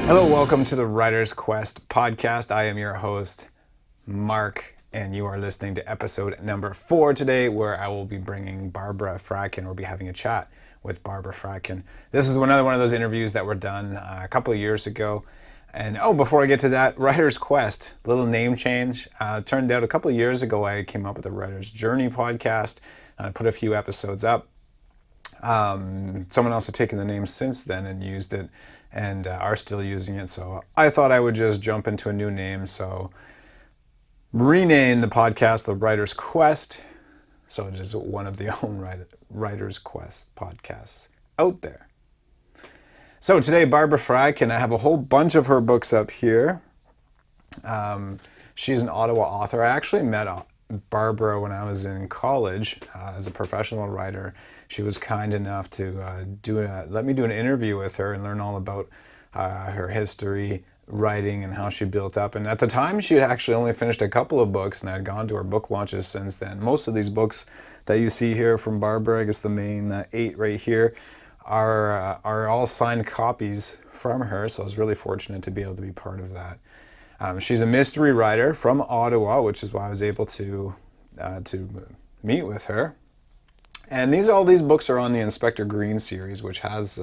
Hello, welcome to the Writer's Quest podcast. I am your host, Mark, and you are listening to episode number 4 today, where I will be bringing Barbara Fradkin. We'll be having a chat with Barbara Fradkin. This is another one of those interviews that were done a couple of years ago. And before I get to that, Writer's Quest, little name change. Turned out a couple of years ago, I came up with a Writer's Journey podcast. I put a few episodes up. Someone else had taken the name since then and used it and are still using it. So I thought I would just jump into a new name. So rename the podcast The Writer's Quest. So it is one of the own Writer's Quest podcasts out there. So today, Barbara Fradkin, I have a whole bunch of her books up here. She's an Ottawa author. I actually met Barbara when I was in college as a professional writer. She was kind enough to let me do an interview with her and learn all about her history, writing, and how she built up. And at the time, she had actually only finished a couple of books, and I had gone to her book launches since then. Most of these books that you see here from Barbara, I guess the main 8 right here, are all signed copies from her. So I was really fortunate to be able to be part of that. She's a mystery writer from Ottawa, which is why I was able to meet with her. And all these books are on the Inspector Green series, which has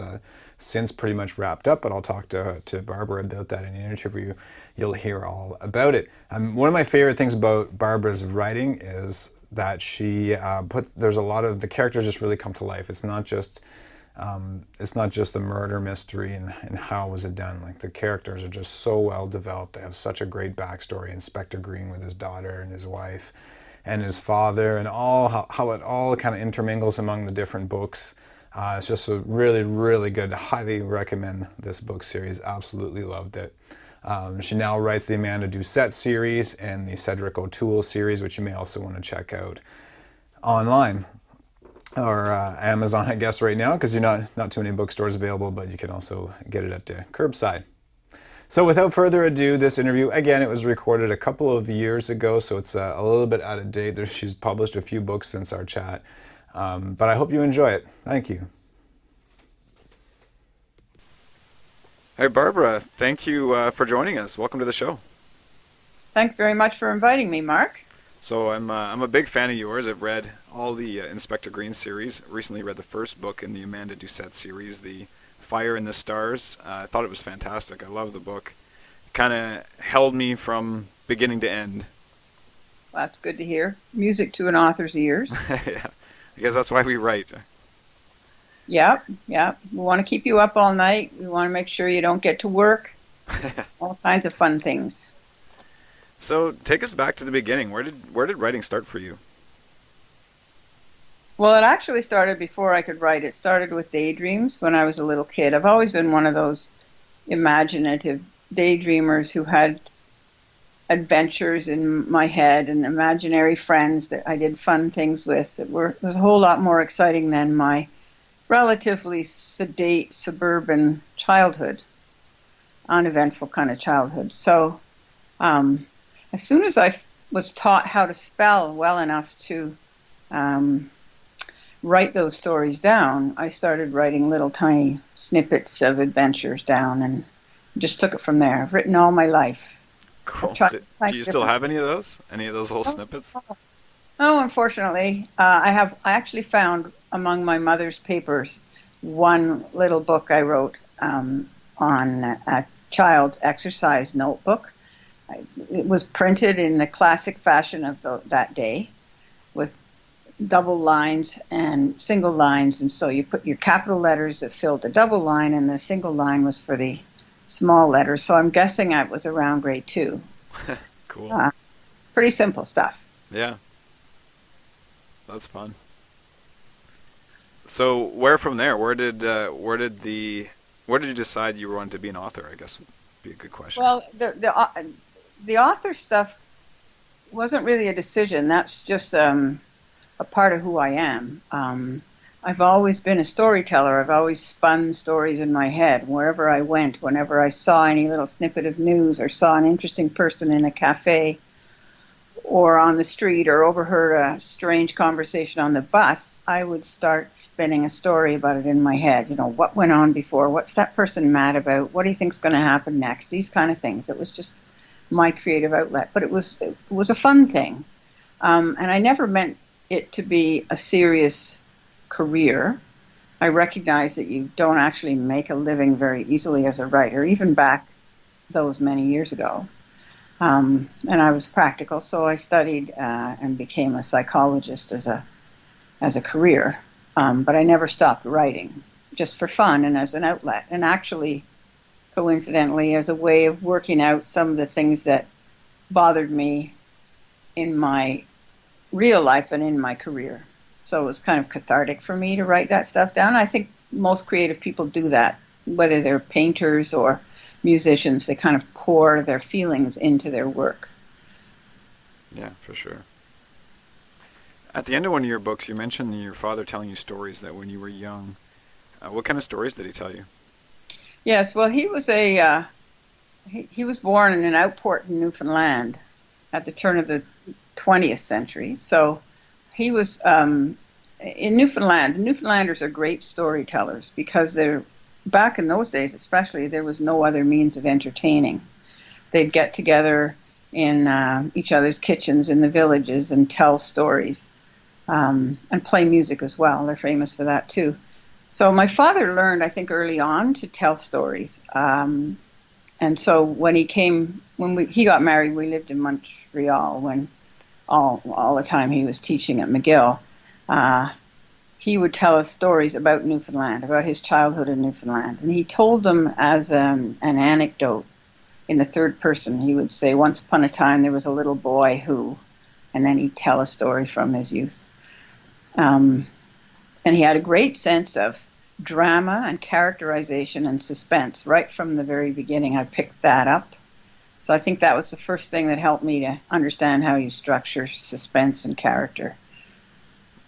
since pretty much wrapped up, but I'll talk to Barbara about that in the interview. You'll hear all about it. One of my favorite things about Barbara's writing is that she there's a lot of, the characters just really come to life. It's not just the murder mystery and how was it done. Like, the characters are just so well developed. They have such a great backstory. Inspector Green with his daughter and his wife and his father, and how it all kind of intermingles among the different books. It's just a really, really good. Highly recommend this book series. Absolutely loved it. She now writes the Amanda Doucette series and the Cedric O'Toole series, which you may also want to check out online or Amazon, I guess, right now, because you're not too many bookstores available, but you can also get it at the curbside. So without further ado, this interview, again, it was recorded a couple of years ago, so it's a little bit out of date. She's published a few books since our chat, but I hope you enjoy it. Thank you. Hey, Barbara, thank you for joining us. Welcome to the show. Thanks very much for inviting me, Mark. So I'm a big fan of yours. I've read all the Inspector Green series. Recently read the first book in the Amanda Doucette series, the Fire in the Stars. I thought it was fantastic. I love the book. It kind of held me from beginning to end. Well, that's good to hear. Music to an author's ears. Yeah, I guess that's why we write. Yeah. We want to keep you up all night. We want to make sure you don't get to work. All kinds of fun things. So take us back to the beginning. Where did writing start for you? Well, it actually started before I could write. It started with daydreams when I was a little kid. I've always been one of those imaginative daydreamers who had adventures in my head and imaginary friends that I did fun things with that was a whole lot more exciting than my relatively sedate suburban childhood, uneventful kind of childhood. So as soon as I was taught how to spell well enough to write those stories down, I started writing little tiny snippets of adventures down and just took it from there. I've written all my life. Cool. Do you still have any of those? Any of those little snippets? Oh, unfortunately, I actually found among my mother's papers one little book I wrote on a child's exercise notebook. It was printed in the classic fashion of that day, with double lines and single lines, and so you put your capital letters that filled the double line, and the single line was for the small letters. So I'm guessing I was around grade 2. Cool. Pretty simple stuff. Yeah, that's fun. So where from there? Where did you decide you wanted to be an author? I guess would be a good question. Well, the author stuff wasn't really a decision. That's just a part of who I am. I've always been a storyteller. I've always spun stories in my head wherever I went. Whenever I saw any little snippet of news or saw an interesting person in a cafe or on the street, or overheard a strange conversation on the bus, I would start spinning a story about it in my head. You know, what went on before? What's that person mad about? What do you think's going to happen next? These kind of things. It was just my creative outlet, but it was a fun thing, and I never meant it to be a serious career. I recognize that you don't actually make a living very easily as a writer, even back those many years ago. And I was practical, so I studied and became a psychologist as a career. But I never stopped writing, just for fun and as an outlet. And actually, coincidentally, as a way of working out some of the things that bothered me in my real life and in my career. So it was kind of cathartic for me to write that stuff down. I think most creative people do that, whether they're painters or musicians. They kind of pour their feelings into their work. Yeah, for sure. At the end of one of your books, you mentioned your father telling you stories that when you were young. What kind of stories did he tell you? Yes, well, he was he was born in an outport in Newfoundland at the turn of the 20th century. So he was in Newfoundland. Newfoundlanders are great storytellers because they're, back in those days especially, there was no other means of entertaining. They'd get together in each other's kitchens in the villages and tell stories, and play music as well. They're famous for that too. So my father learned, I think, early on to tell stories. And so when he got married, we lived in Montreal when all the time he was teaching at McGill. He would tell us stories about Newfoundland, about his childhood in Newfoundland. And he told them as an anecdote in the third person. He would say, once upon a time there was a little boy who, and then he'd tell a story from his youth. And he had a great sense of drama and characterization and suspense right from the very beginning. I picked that up. So I think that was the first thing that helped me to understand how you structure suspense and character.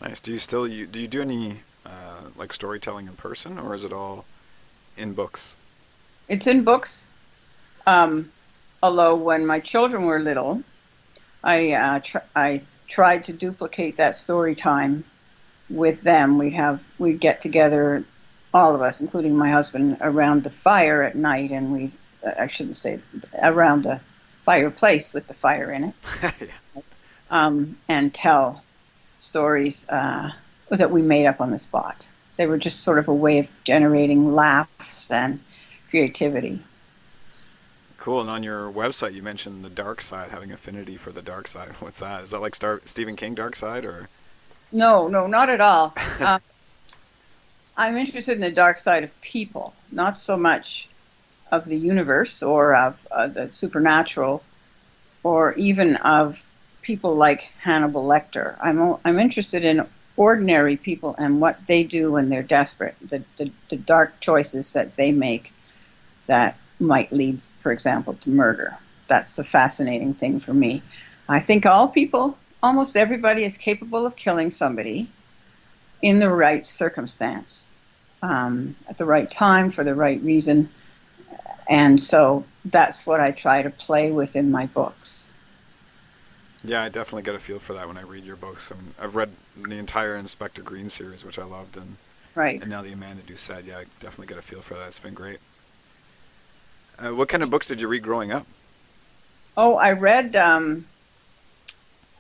Nice. Do you do any like storytelling in person, or is it all in books? It's in books. Although when my children were little, I tried to duplicate that story time with them. We'd get together, all of us, including my husband, around the fire at night, and I shouldn't say around the fireplace with the fire in it, yeah. And tell stories that we made up on the spot. They were just sort of a way of generating laughs and creativity. Cool. And on your website, you mentioned the dark side, having affinity for the dark side. What's that? Is that like Stephen King dark side, or? No, not at all. I'm interested in the dark side of people, not so much of the universe or of the supernatural, or even of people like Hannibal Lecter. I'm interested in ordinary people and what they do when they're desperate, the dark choices that they make that might lead, for example, to murder. That's the fascinating thing for me. I think all people, almost everybody, is capable of killing somebody in the right circumstance, at the right time, for the right reason. And so that's what I try to play with in my books. Yeah, I definitely get a feel for that when I read your books. I mean, I've read the entire Inspector Green series, which I loved, and right. And now the Amanda Doucette. Yeah, I definitely get a feel for that. It's been great. What kind of books did you read growing up? Oh, I read.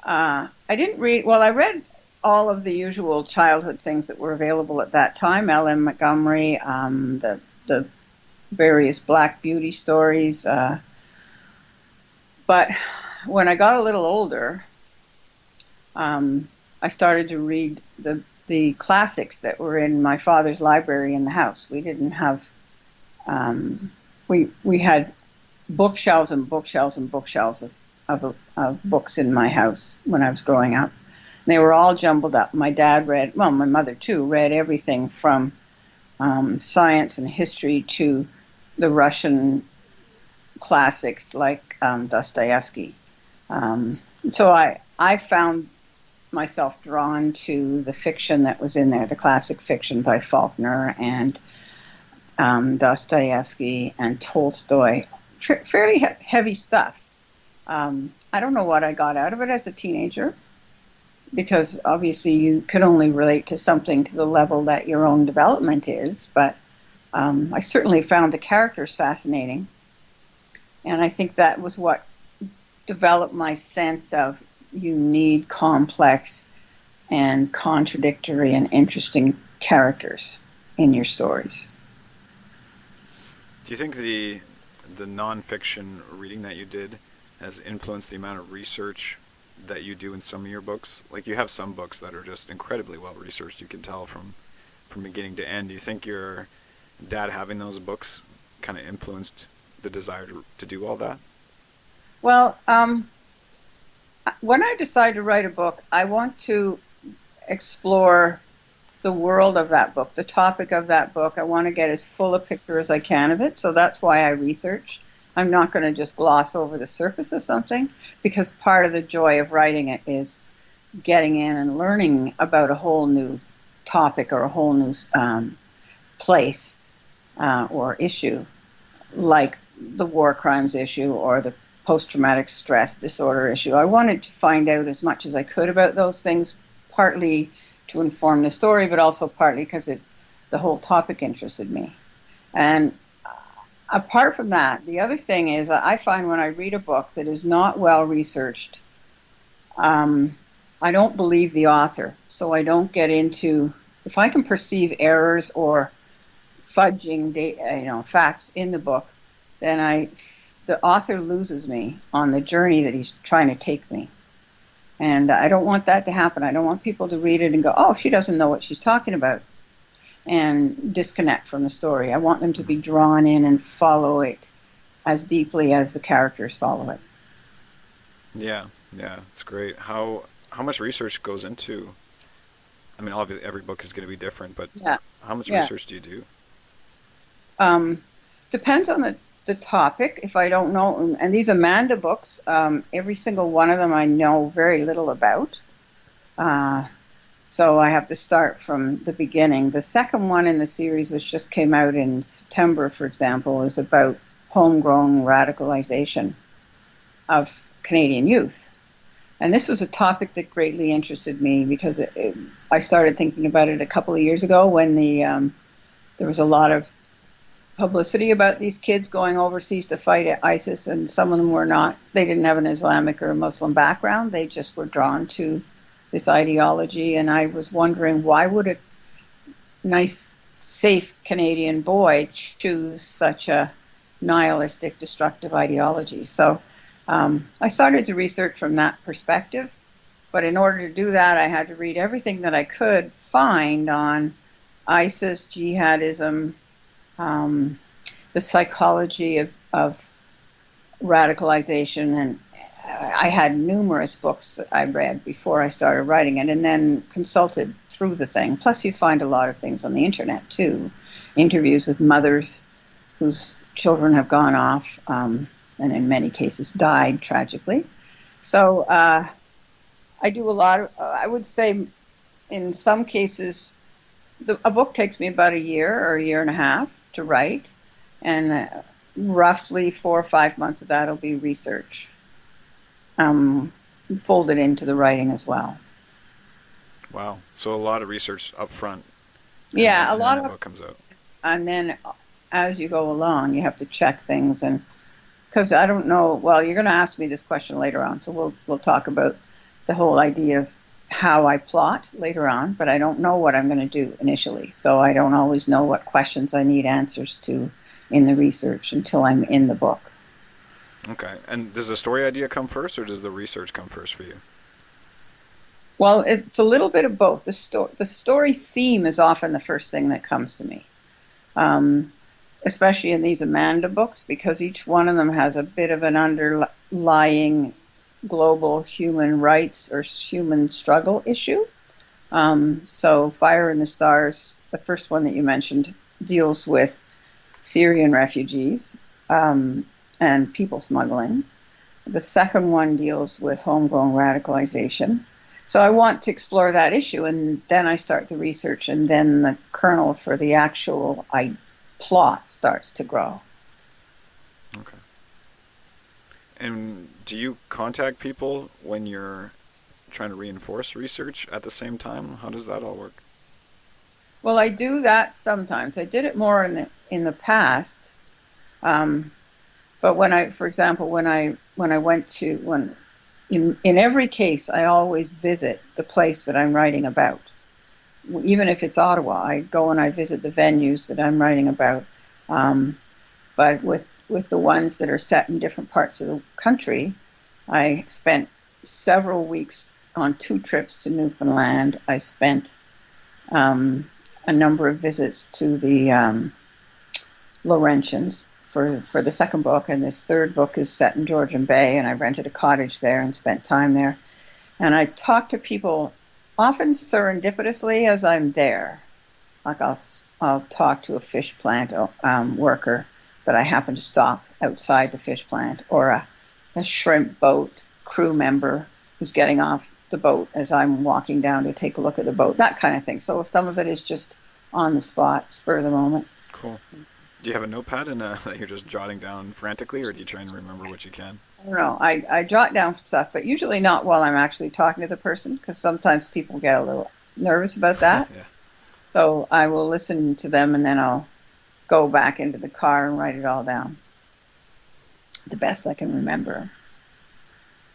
I didn't read. Well, I read all of the usual childhood things that were available at that time. L.M. Montgomery, the various Black Beauty stories. But when I got a little older, I started to read the classics that were in my father's library in the house. We didn't have. We had bookshelves and bookshelves and bookshelves of books in my house when I was growing up. And they were all jumbled up. My dad read, well, my mother too, read everything from science and history to the Russian classics like Dostoevsky. So I found myself drawn to the fiction that was in there, the classic fiction by Faulkner and Dostoevsky and Tolstoy, fairly heavy stuff. I don't know what I got out of it as a teenager, because obviously you can only relate to something to the level that your own development is, but I certainly found the characters fascinating. And I think that was what developed my sense of you need complex and contradictory and interesting characters in your stories. Do you think the nonfiction reading that you did has influenced the amount of research that you do in some of your books? Like, you have some books that are just incredibly well researched, you can tell from beginning to end. Do you think your dad having those books kind of influenced the desire to do all that? Well, when I decide to write a book, I want to explore the world of that book, the topic of that book. I want to get as full a picture as I can of it, so that's why I research. I'm not going to just gloss over the surface of something, because part of the joy of writing it is getting in and learning about a whole new topic or a whole new place or issue, like the war crimes issue or the post-traumatic stress disorder issue. I wanted to find out as much as I could about those things, partly to inform the story, but also partly because the whole topic interested me. And apart from that, the other thing is I find when I read a book that is not well researched, I don't believe the author. So I don't get into, if I can perceive errors or fudging facts in the book, then the author loses me on the journey that he's trying to take me. And I don't want that to happen. I don't want people to read it and go, oh, she doesn't know what she's talking about, and disconnect from the story. I want them to be drawn in and follow it as deeply as the characters follow it. Yeah, it's great. How much research goes into, I mean, obviously every book is going to be different, but how much research do you do? Depends on the topic. If I don't know, and these Amanda books, every single one of them I know very little about. So I have to start from the beginning. The second one in the series, which just came out in September, for example, is about homegrown radicalization of Canadian youth. And this was a topic that greatly interested me because I started thinking about it a couple of years ago when there was a lot of publicity about these kids going overseas to fight ISIS, and some of them were not. They didn't have an Islamic or a Muslim background. They just were drawn to this ideology, and I was wondering, why would a nice, safe Canadian boy choose such a nihilistic, destructive ideology? So I started to research from that perspective, but in order to do that, I had to read everything that I could find on ISIS, jihadism, the psychology of radicalization, and I had numerous books that I read before I started writing it, and then consulted through the thing. Plus, you find a lot of things on the internet too, interviews with mothers whose children have gone off, and in many cases died tragically. So I do a lot of, I would say in some cases, a book takes me about a year or a year and a half to write, and roughly 4 or 5 months of that will be research, folded into the writing as well. Wow. So a lot of research up front. Yeah, a lot of of book comes out. And then as you go along, you have to check things, and because I don't know, well, you're going to ask me this question later on, so we'll talk about the whole idea of how I plot later on, but I don't know what I'm going to do initially, so I don't always know what questions I need answers to in the research until I'm in the book. Okay. And does the story idea come first, or does the research come first for you? Well, it's a little bit of both. The story theme is often the first thing that comes to me, especially in these Amanda books, because each one of them has a bit of an underlying global human rights or human struggle issue. So Fire in the Stars, the first one that you mentioned, deals with Syrian refugees and people smuggling. The second one deals with homegrown radicalization. So I want to explore that issue, and then I start the research, and then the kernel for the actual plot starts to grow. Okay. And do you contact people when you're trying to reinforce research at the same time? How does that all work? Well, I do that sometimes. I did it more in the past. But for example, when I went to in every case, I always visit the place that I'm writing about. Even if it's Ottawa, I go and I visit the venues that I'm writing about. But with the ones that are set in different parts of the country, I spent several weeks on 2 trips to Newfoundland. I spent a number of visits to the Laurentians for the second book, and this third book is set in Georgian Bay, and I rented a cottage there and spent time there. And I talk to people often serendipitously as I'm there. Like I'll talk to a fish plant worker that I happen to stop outside the fish plant, or a shrimp boat crew member who's getting off the boat as I'm walking down to take a look at the boat, that kind of thing. So some of it is just on the spot, spur of the moment. Cool. Do you have a notepad that you're just jotting down frantically, or do you try and remember what you can? I don't know. I jot down stuff, but usually not while I'm actually talking to the person, because sometimes people get a little nervous about that. Yeah. So I will listen to them, and then I'll go back into the car and write it all down, the best I can remember.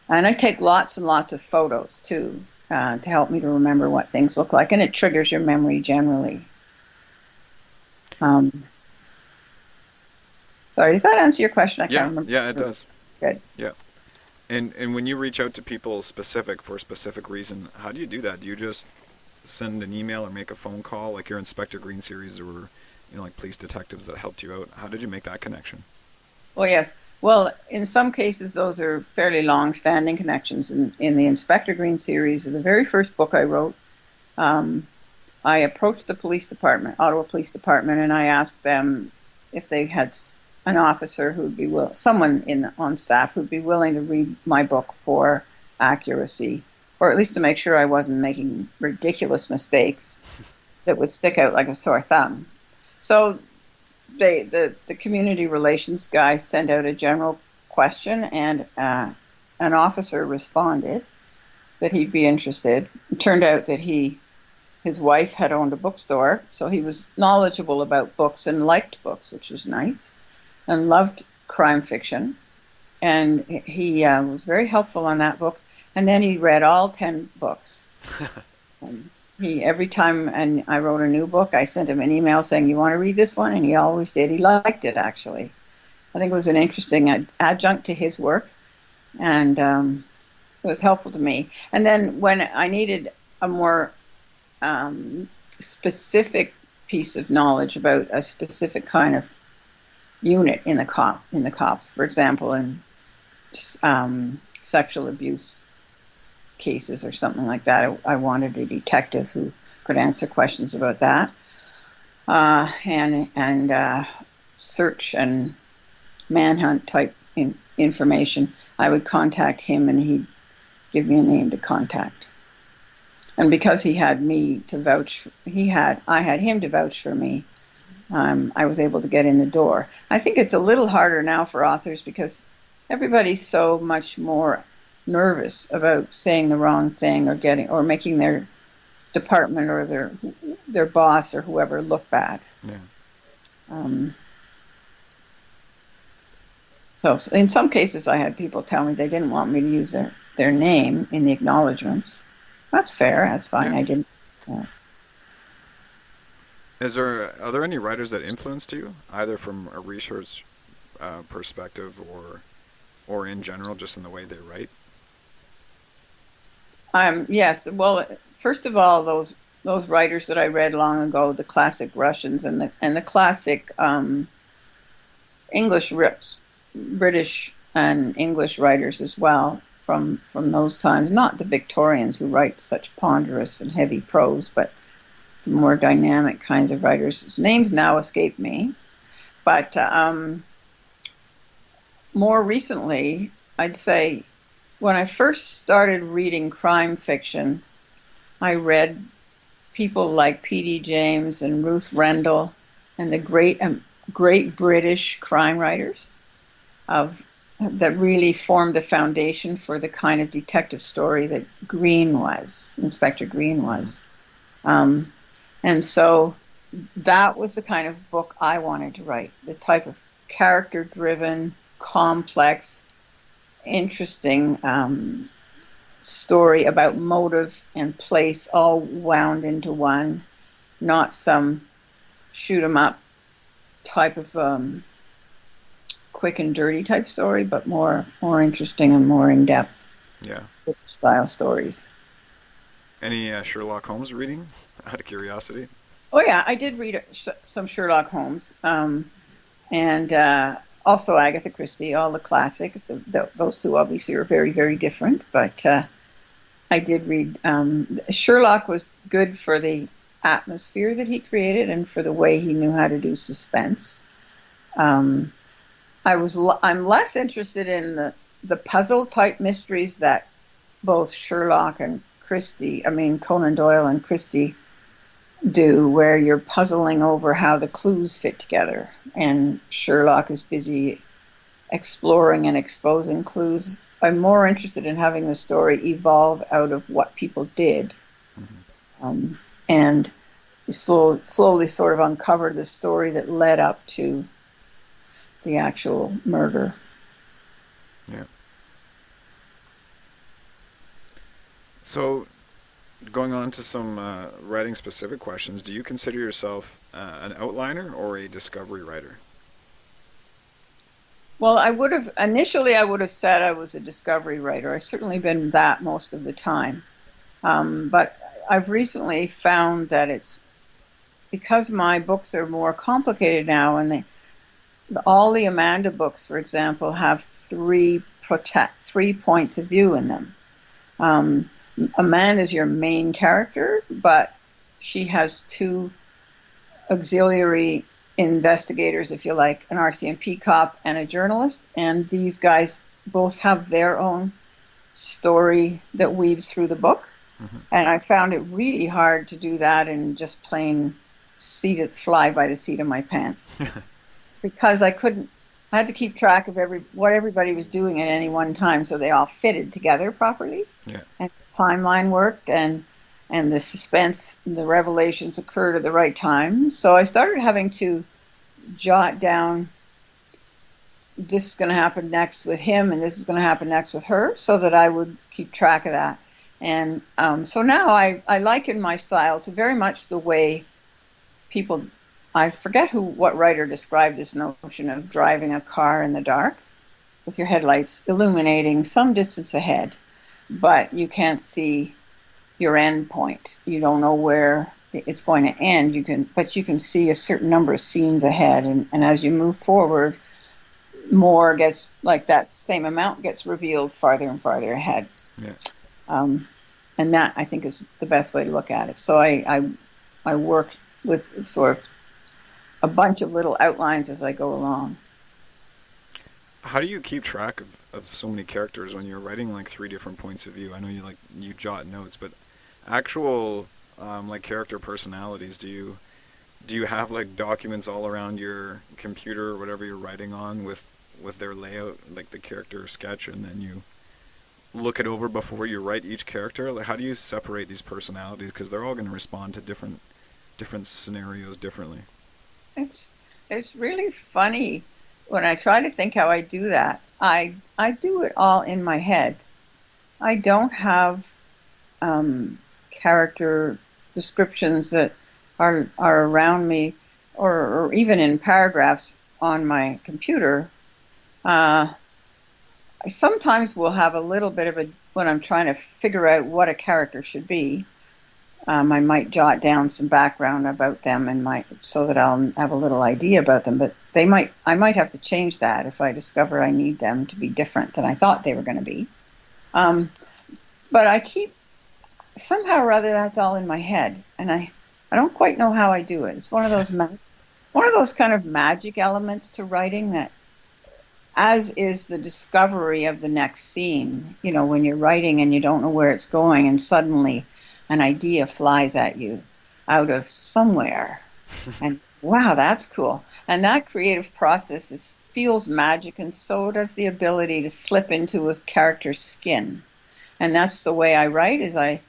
And I take lots and lots of photos, too, to help me to remember what things look like, and it triggers your memory generally. Sorry, does that answer your question? I can't remember. Yeah, it does. Good. Yeah. And when you reach out to people for a specific reason, how do you do that? Do you just send an email or make a phone call, like your Inspector Green series? There were, like police detectives that helped you out. How did you make that connection? Well, yes. Well, in some cases, those are fairly long-standing connections. In the Inspector Green series, the very first book I wrote, I approached the police department, Ottawa Police Department, and I asked them if they had an officer who would be someone on staff who'd be willing to read my book for accuracy, or at least to make sure I wasn't making ridiculous mistakes that would stick out like a sore thumb. So the community relations guy sent out a general question, and an officer responded that he'd be interested. It turned out that his wife had owned a bookstore, so he was knowledgeable about books and liked books, which was nice, and loved crime fiction. And he was very helpful on that book. And then he read all 10 books. Every time I wrote a new book, I sent him an email saying, "You want to read this one?" And he always did. He liked it, actually. I think it was an interesting adjunct to his work, and it was helpful to me. And then when I needed a more specific piece of knowledge about a specific kind of unit in the cops, for example, in sexual abuse cases or something like that, I wanted a detective who could answer questions about that, and search and manhunt type information. I would contact him, and he'd give me a name to contact. And because he had me to vouch, I had him to vouch for me. I was able to get in the door. I think it's a little harder now for authors because everybody's so much more nervous about saying the wrong thing or making their department or their boss or whoever look bad. Yeah. So in some cases, I had people tell me they didn't want me to use their name in the acknowledgments. That's fair. That's fine. Yeah. I didn't. Are there any writers that influenced you, either from a research perspective or in general, just in the way they write? Yes. Well, first of all, those writers that I read long ago, the classic Russians and the classic British and English writers as well from those times. Not the Victorians who write such ponderous and heavy prose, but the more dynamic kinds of writers whose names now escape me. But more recently, I'd say when I first started reading crime fiction, I read people like P.D. James and Ruth Rendell and the great British crime writers of that really formed the foundation for the kind of detective story that Inspector Green was. And so that was the kind of book I wanted to write, the type of character-driven, complex, interesting story about motive and place all wound into one, not some shoot-'em-up type of quick and dirty type story, but more interesting and more in-depth Yeah. style stories. Any Sherlock Holmes reading, out of curiosity? Oh yeah, I did read some Sherlock Holmes, and also Agatha Christie, all the classics. Those two obviously are very, very different, but I did read. Sherlock was good for the atmosphere that he created and for the way he knew how to do suspense. I'm less interested in the puzzle type mysteries that both Sherlock and Conan Doyle and Christie do, where you're puzzling over how the clues fit together, and Sherlock is busy exploring and exposing clues. I'm more interested in having the story evolve out of what people did, and you slowly sort of uncover the story that led up to the actual murder. Yeah. So, going on to some writing specific questions, do you consider yourself an outliner or a discovery writer? Well, I would have said I was a discovery writer. I've certainly been that most of the time. But I've recently found that it's because my books are more complicated now, and all the Amanda books, for example, have three points of view in them. Amanda is your main character, but she has two auxiliary investigators, if you like, an RCMP cop and a journalist, and these guys both have their own story that weaves through the book. And I found it really hard to do that in just plain fly by the seat of my pants. Because I had to keep track of what everybody was doing at any one time, so they all fitted together properly. Yeah. And the timeline worked, and the suspense, the revelations occurred at the right time. So I started having to jot down, this is going to happen next with him, and this is going to happen next with her, so that I would keep track of that. And so now I liken my style to very much the way people, I forget what writer described this notion of driving a car in the dark with your headlights illuminating some distance ahead, but you can't see your end point. You don't know where it's going to end. But you can see a certain number of scenes ahead, and as you move forward, more gets, like that same amount gets revealed farther and farther ahead. Yeah. And that, I think, is the best way to look at it. So I work with sort of a bunch of little outlines as I go along. How do you keep track of so many characters when you're writing like three different points of view? I know you jot notes, but actual like character personalities, do you have like documents all around your computer or whatever you're writing on with their layout, like the character sketch, and then you look it over before you write each character? Like, how do you separate these personalities, because they're all going to respond to different scenarios differently? It's really funny when I try to think how I do that. I do it all in my head. I don't have character descriptions that are around me, or even in paragraphs on my computer. I sometimes will have a little bit of when I'm trying to figure out what a character should be. I might jot down some background about them so that I'll have a little idea about them. But I might have to change that if I discover I need them to be different than I thought they were going to be. But I keep, somehow or other, that's all in my head, and I don't quite know how I do it. It's one of those kind of magic elements to writing, that, as is the discovery of the next scene. You know, when you're writing and you don't know where it's going, and suddenly an idea flies at you out of somewhere, and wow, that's cool. And that creative process feels magic, and so does the ability to slip into a character's skin. And that's the way I write, is I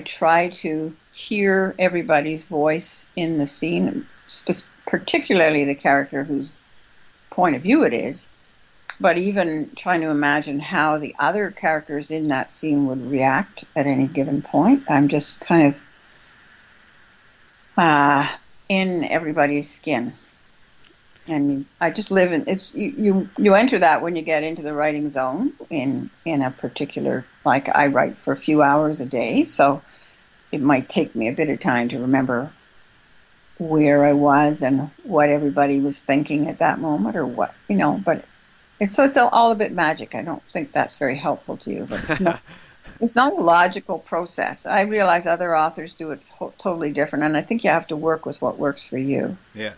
try to hear everybody's voice in the scene, particularly the character whose point of view it is, but even trying to imagine how the other characters in that scene would react at any given point. I'm just kind of in everybody's skin. And I just live in it's you enter that when you get into the writing zone in a particular, like I write for a few hours a day, so it might take me a bit of time to remember where I was and what everybody was thinking at that moment, or what, but it's all a bit magic. I don't think that's very helpful to you, but it's not a logical process. I realize other authors do it totally different, and I think you have to work with what works for you. Yeah.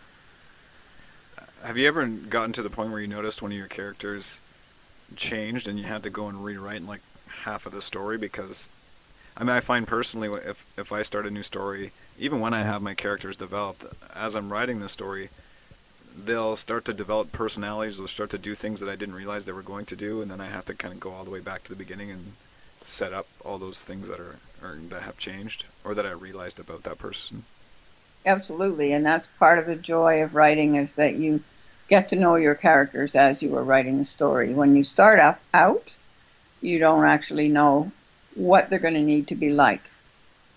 Have you ever gotten to the point where you noticed one of your characters changed and you had to go and rewrite like half of the story? Because, I mean, I find personally, if I start a new story, even when I have my characters developed, as I'm writing the story, they'll start to develop personalities, they'll start to do things that I didn't realize they were going to do, and then I have to kind of go all the way back to the beginning and set up all those things that that have changed or that I realized about that person. Absolutely, and that's part of the joy of writing, is that you get to know your characters as you are writing the story. When you start out, you don't actually know what they're going to need to be like,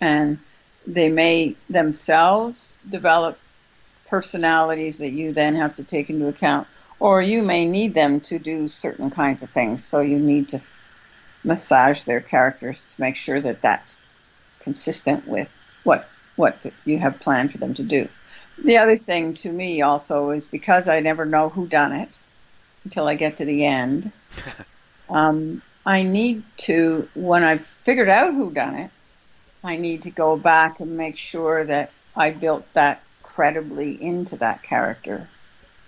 and they may themselves develop personalities that you then have to take into account, or you may need them to do certain kinds of things, so you need to massage their characters to make sure that that's consistent with what you have planned for them to do. The other thing to me also is, because I never know who done it until I get to the end, I need to, when I've figured out who done it, I need to go back and make sure that I built that credibly into that character.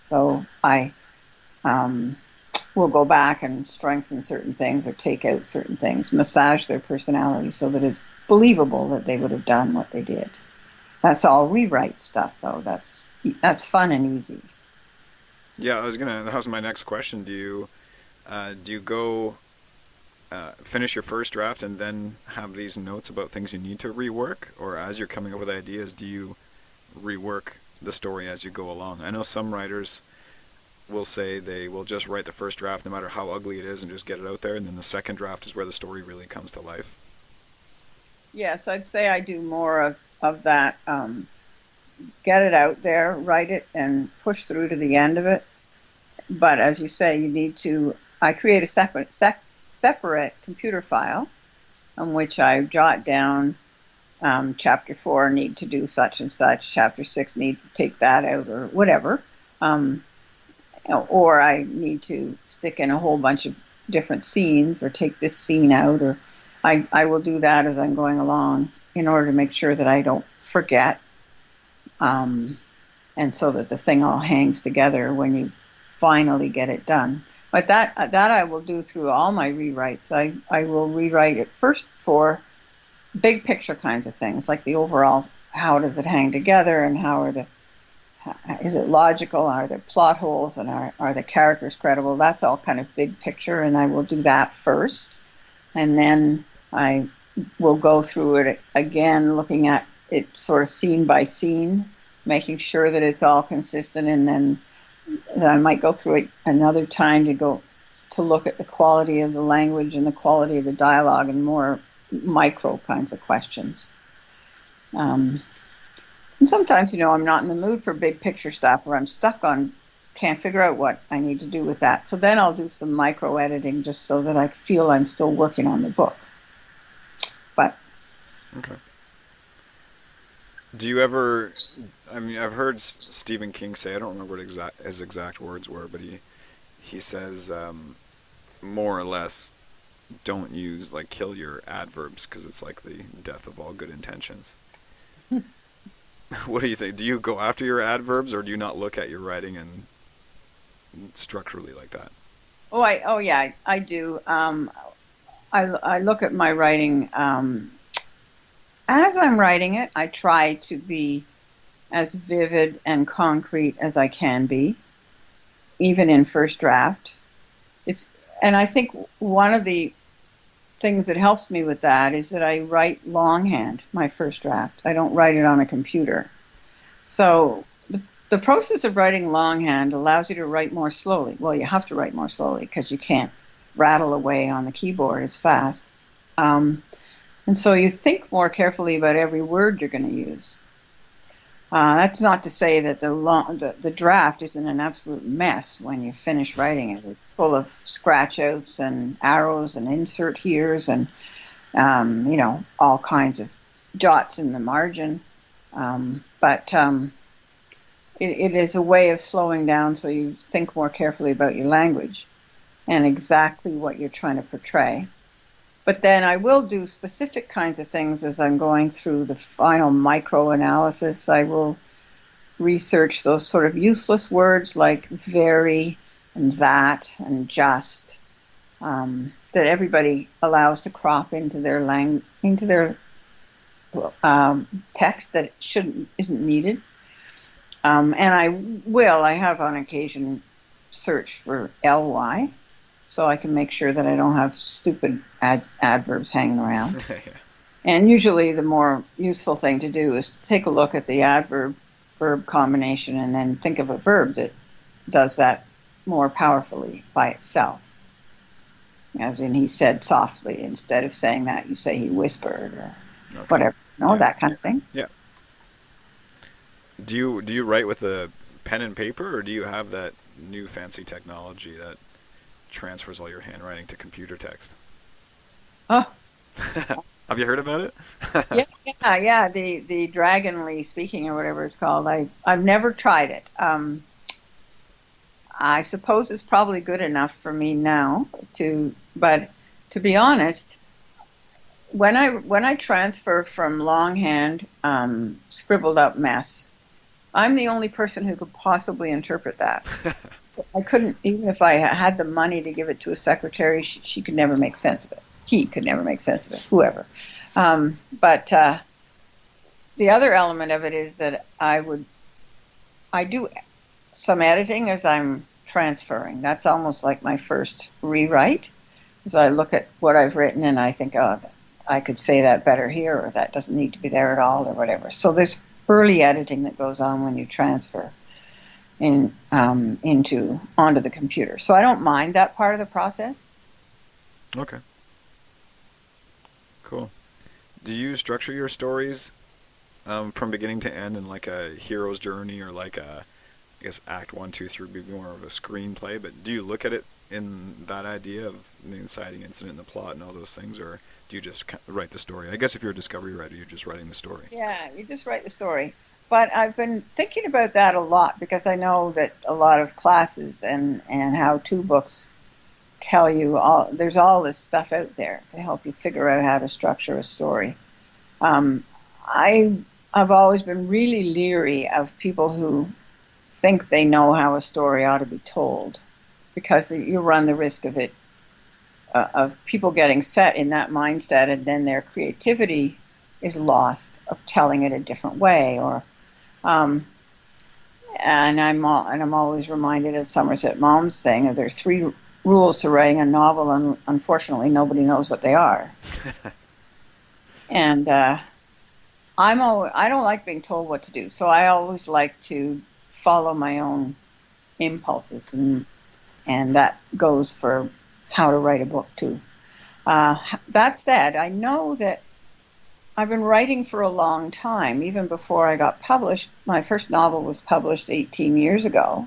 So I will go back and strengthen certain things or take out certain things, massage their personality so that it's believable that they would have done what they did. That's all rewrite stuff, though. That's fun and easy. Yeah, that was my next question. Do you go finish your first draft and then have these notes about things you need to rework, or as you're coming up with ideas, do you rework the story as you go along? I know some writers will say they will just write the first draft no matter how ugly it is and just get it out there, and then the second draft is where the story really comes to life. Yes, I'd say I do more of that. Get it out there, write it, and push through to the end of it. But as you say, you need to. I create a separate computer file on which I jot down chapter 4 need to do such and such, chapter 6 need to take that out, or whatever. Or I need to stick in a whole bunch of different scenes, or take this scene out, or I will do that as I'm going along in order to make sure that I don't forget, and so that the thing all hangs together when you finally get it done. But that I will do through all my rewrites. I will rewrite it first for big picture kinds of things, like the overall, how does it hang together, and is it logical, are there plot holes, and are the characters credible? That's all kind of big picture, and I will do that first. And then I will go through it again, looking at it sort of scene by scene, making sure that it's all consistent, and then I might go through it another time to look at the quality of the language and the quality of the dialogue and more micro kinds of questions. And sometimes, I'm not in the mood for big picture stuff, or I'm can't figure out what I need to do with that. So then I'll do some micro editing just so that I feel I'm still working on the book. But okay. Do you ever? I mean, I've heard Stephen King say, I don't remember what his exact words were, but he says more or less, don't kill your adverbs, because it's like the death of all good intentions. What do you think? Do you go after your adverbs, or do you not look at your writing and structurally like that? Oh yeah, I do. I look at my writing as I'm writing it. I try to be as vivid and concrete as I can be. even in first draft. And I think one of the things that helps me with that is that I write longhand my first draft. I don't write it on a computer. So the process of writing longhand allows you to write more slowly. Well, you have to write more slowly because you can't rattle away on the keyboard as fast. And so you think more carefully about every word you're going to use. That's not to say that the draft isn't an absolute mess when you finish writing it. It's full of scratch outs and arrows and insert heres and all kinds of jots in the margin. But it is a way of slowing down so you think more carefully about your language and exactly what you're trying to portray. But then I will do specific kinds of things as I'm going through the final micro-analysis. I will research those sort of useless words like very and that and just that everybody allows to crop into their text that isn't needed. And I have on occasion searched for ly, so I can make sure that I don't have stupid adverbs hanging around. Yeah. And usually the more useful thing to do is take a look at the adverb-verb combination and then think of a verb that does that more powerfully by itself. As in, he said softly. Instead of saying that, you say he whispered or whatever. That kind of thing. Yeah. Do you write with a pen and paper, or do you have that new fancy technology that transfers all your handwriting to computer text? Oh. Have you heard about it? Yeah. The Dragonly Speaking or whatever it's called. I've never tried it. I suppose it's probably good enough for me now but to be honest, when I transfer from longhand scribbled up mess, I'm the only person who could possibly interpret that. I couldn't, even if I had the money to give it to a secretary, she could never make sense of it. He could never make sense of it, whoever. But the other element of it is that I do some editing as I'm transferring. That's almost like my first rewrite, because I look at what I've written and I think, oh, I could say that better here, or that doesn't need to be there at all, or whatever. So there's early editing that goes on when you transfer onto the computer. So I don't mind that part of the process. Okay. Cool. Do you structure your stories from beginning to end in like a hero's journey, or like I guess Act 1, 2, 3 would be more of a screenplay, but do you look at it in that idea of the inciting incident and the plot and all those things, or do you just write the story? I guess if you're a discovery writer, you're just writing the story. Yeah, you just write the story. But I've been thinking about that a lot because I know that a lot of classes and how-to books tell you there's all this stuff out there to help you figure out how to structure a story. I've always been really leery of people who think they know how a story ought to be told, because you run the risk of people getting set in that mindset, and then their creativity is lost of telling it a different way. And I'm always reminded of Somerset Maugham's thing. There are 3 rules to writing a novel, and unfortunately, nobody knows what they are. And I don't like being told what to do, so I always like to follow my own impulses, and that goes for how to write a book too. That said, I know that I've been writing for a long time, even before I got published. My first novel was published 18 years ago.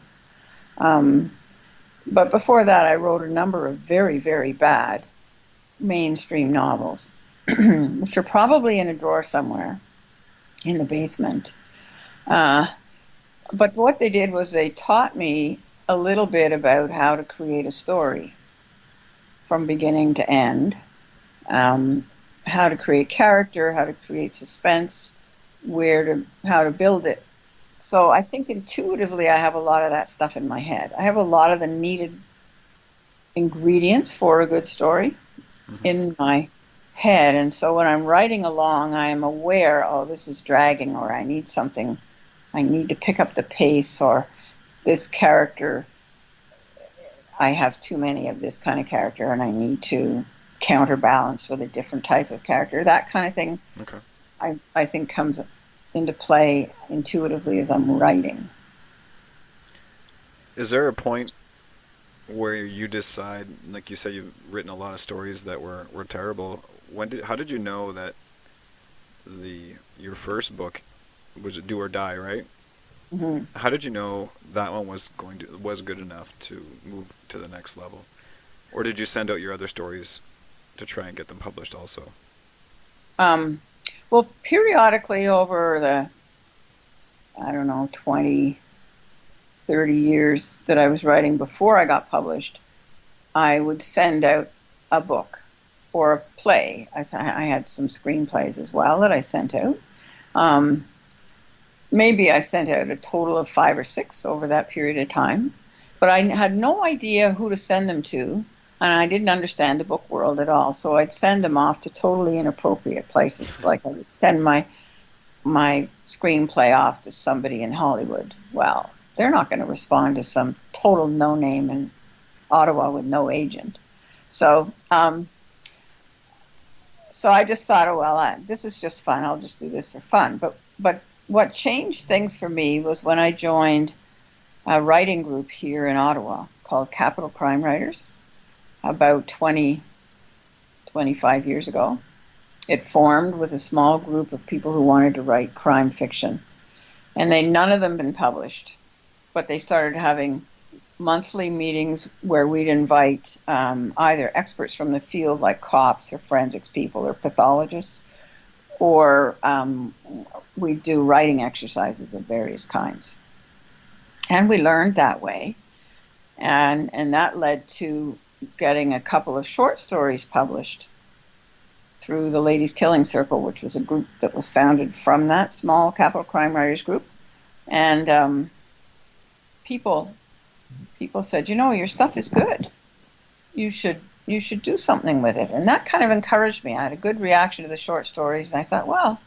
But before that, I wrote a number of very, very bad mainstream novels, which are probably in a drawer somewhere in the basement. But what they did was they taught me a little bit about how to create a story from beginning to end, how to create character, how to create suspense, how to build it. So I think intuitively I have a lot of that stuff in my head. I have a lot of the needed ingredients for a good story in my head. And so when I'm writing along, I am aware, oh, this is dragging, or I need to pick up the pace, or this character I have too many of this kind of character and I need to counterbalance with a different type of character. That kind of thing, Okay. I think comes into play intuitively as I'm writing. Is there a point where you decide, like you said, you've written a lot of stories that were terrible? How did you know that your first book was Do or Die, right? Hmm. How did you know that one was good enough to move to the next level, or did you send out your other stories to try and get them published also? Well, periodically over the, I don't know, 20, 30 years that I was writing before I got published, I would send out a book or a play. I had some screenplays as well that I sent out. Maybe I sent out a total of 5 or 6 over that period of time, but I had no idea who to send them to, and I didn't understand the book world at all. So I'd send them off to totally inappropriate places. Like I would send my screenplay off to somebody in Hollywood. Well, they're not going to respond to some total no-name in Ottawa with no agent. So so I just thought, oh, well, this is just fun. I'll just do this for fun. But what changed things for me was when I joined a writing group here in Ottawa called Capital Crime Writers about 25 years ago. It formed with a small group of people who wanted to write crime fiction. And none of them been published, but they started having monthly meetings where we'd invite either experts from the field like cops or forensics people or pathologists, or we do writing exercises of various kinds. And we learned that way. And that led to getting a couple of short stories published through the Ladies Killing Circle, which was a group that was founded from that small Capital Crime Writers group. And people said, your stuff is good. You should do something with it. And that kind of encouraged me. I had a good reaction to the short stories, and I thought, well,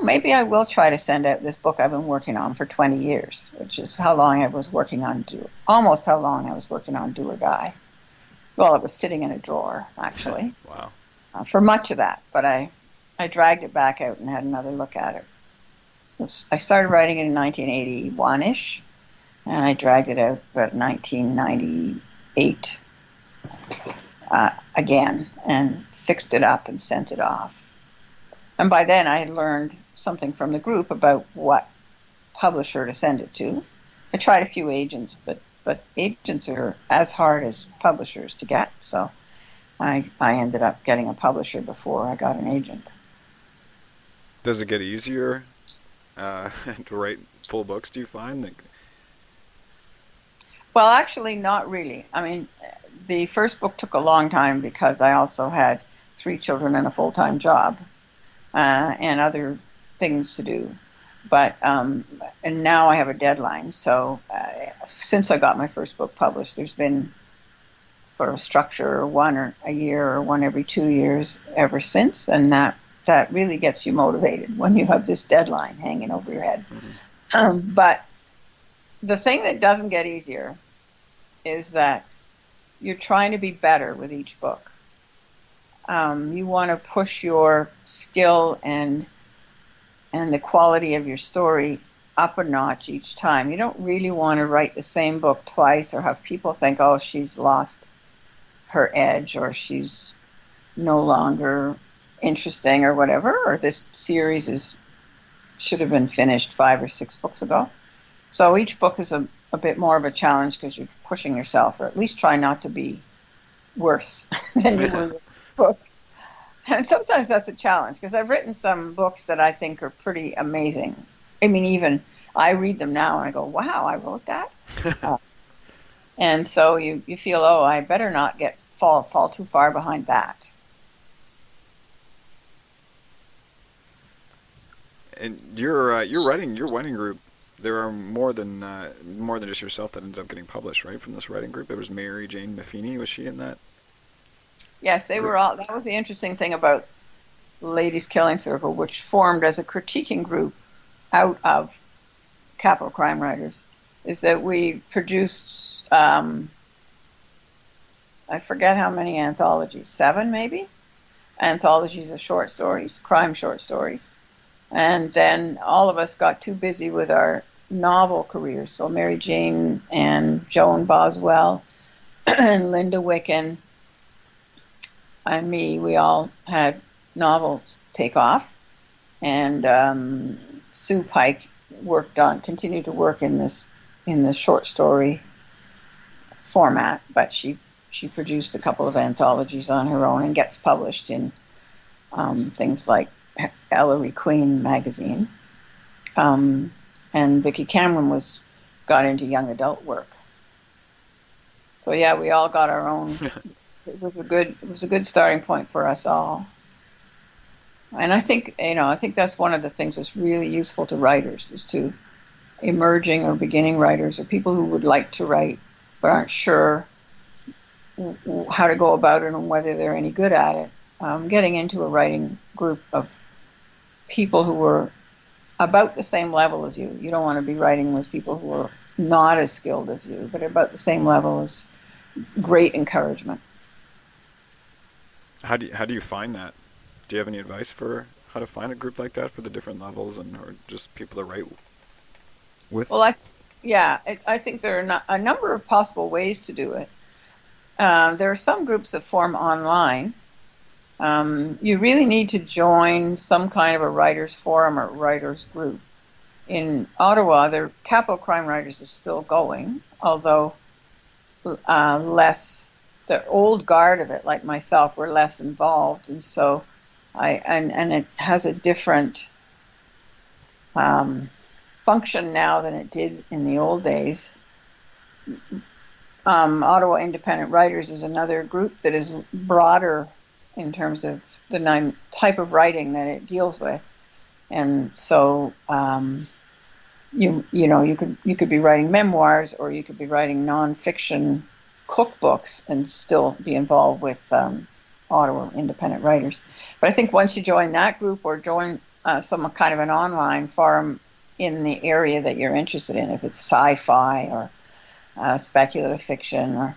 maybe I will try to send out this book I've been working on for 20 years, which is almost how long I was working on Do or Die. Well, it was sitting in a drawer, actually. Wow. For much of that, but I dragged it back out and had another look at it. I started writing it in 1981-ish, and I dragged it out about 1998 again and fixed it up and sent it off. And by then I had learned something from the group about what publisher to send it to. I tried a few agents, but agents are as hard as publishers to get, so I ended up getting a publisher before I got an agent. Does it get easier to write full books, do you find? Well, actually, not really. I mean, the first book took a long time because I also had 3 children and a full-time job and other things to do. But and now I have a deadline. So since I got my first book published, there's been sort of a structure, one or a year or one every 2 years ever since, and that really gets you motivated when you have this deadline hanging over your head. Mm-hmm. But the thing that doesn't get easier is that you're trying to be better with each book. You want to push your skill and the quality of your story up a notch each time. You don't really want to write the same book twice or have people think, oh, she's lost her edge or she's no longer interesting or whatever, or this series should have been finished 5 or 6 books ago. So each book is a bit more of a challenge because you're pushing yourself, or at least try not to be worse than you were in the book. And sometimes that's a challenge because I've written some books that I think are pretty amazing. I mean, even I read them now and I go, wow, I wrote that? And so you feel, oh, I better not fall too far behind that. And your writing group, there are more than just yourself that ended up getting published, right? From this writing group, there was Mary Jane Maffini. Was she in that? Yes, they were all. That was the interesting thing about Ladies Killing Circle, which formed as a critiquing group out of Capital Crime Writers, is that we produced I forget how many anthologies, 7 maybe, anthologies of short stories, crime short stories. And then all of us got too busy with our novel careers. So Mary Jane and Joan Boswell and Linda Wicken and me, we all had novels take off. And Sue Pike continued to work in the short story format, but she produced a couple of anthologies on her own and gets published in things like Ellery Queen magazine. And Vicki Cameron got into young adult work. So yeah, we all got our own. It was a good starting point for us all. And I think that's one of the things that's really useful to writers, is to emerging or beginning writers, or people who would like to write but aren't sure how to go about it and whether they're any good at it. Getting into a writing group of people who are about the same level as you. You don't want to be writing with people who are not as skilled as you, but about the same level is great encouragement. How do you find that? Do you have any advice for how to find a group like that for the different levels or just people to write with? Well, I think there are a number of possible ways to do it. There are some groups that form online. You really need to join some kind of a writers forum or writers group. In Ottawa, the Capital Crime Writers is still going, although less. The old guard of it, like myself, were less involved, and so and it has a different function now than it did in the old days. Ottawa Independent Writers is another group that is broader in terms of the type of writing that it deals with, and so you could be writing memoirs, or you could be writing nonfiction cookbooks and still be involved with Ottawa Independent Writers. But I think once you join that group, or join some kind of an online forum in the area that you're interested in, if it's sci-fi or speculative fiction,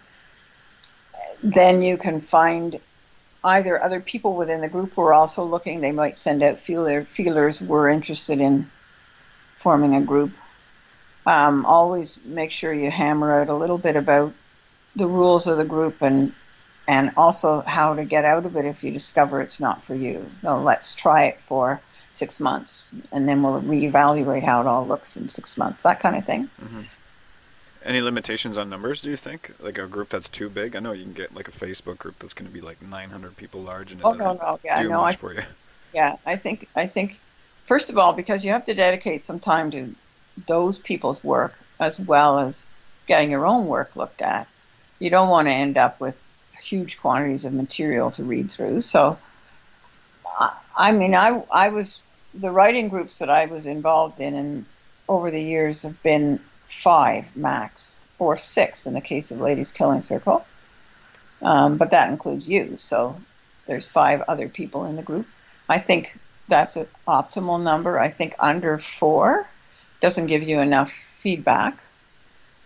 then you can find either other people within the group who are also looking. They might send out feelers we're interested in forming a group. Always make sure you hammer out a little bit about the rules of the group and also how to get out of it if you discover it's not for you. So let's try it for 6 months, and then we'll reevaluate how it all looks in 6 months, that kind of thing. Mm-hmm. Any limitations on numbers, do you think? Like a group that's too big? I know you can get like a Facebook group that's going to be like 900 people large, and it doesn't do much for you. Yeah, I think first of all, because you have to dedicate some time to those people's work as well as getting your own work looked at. You don't want to end up with huge quantities of material to read through. So, I was, the writing groups that I was involved in and over the years have been 5 max, or 6 in the case of Ladies Killing Circle. But that includes you. So there's 5 other people in the group. I think that's an optimal number. I think under 4 doesn't give you enough feedback.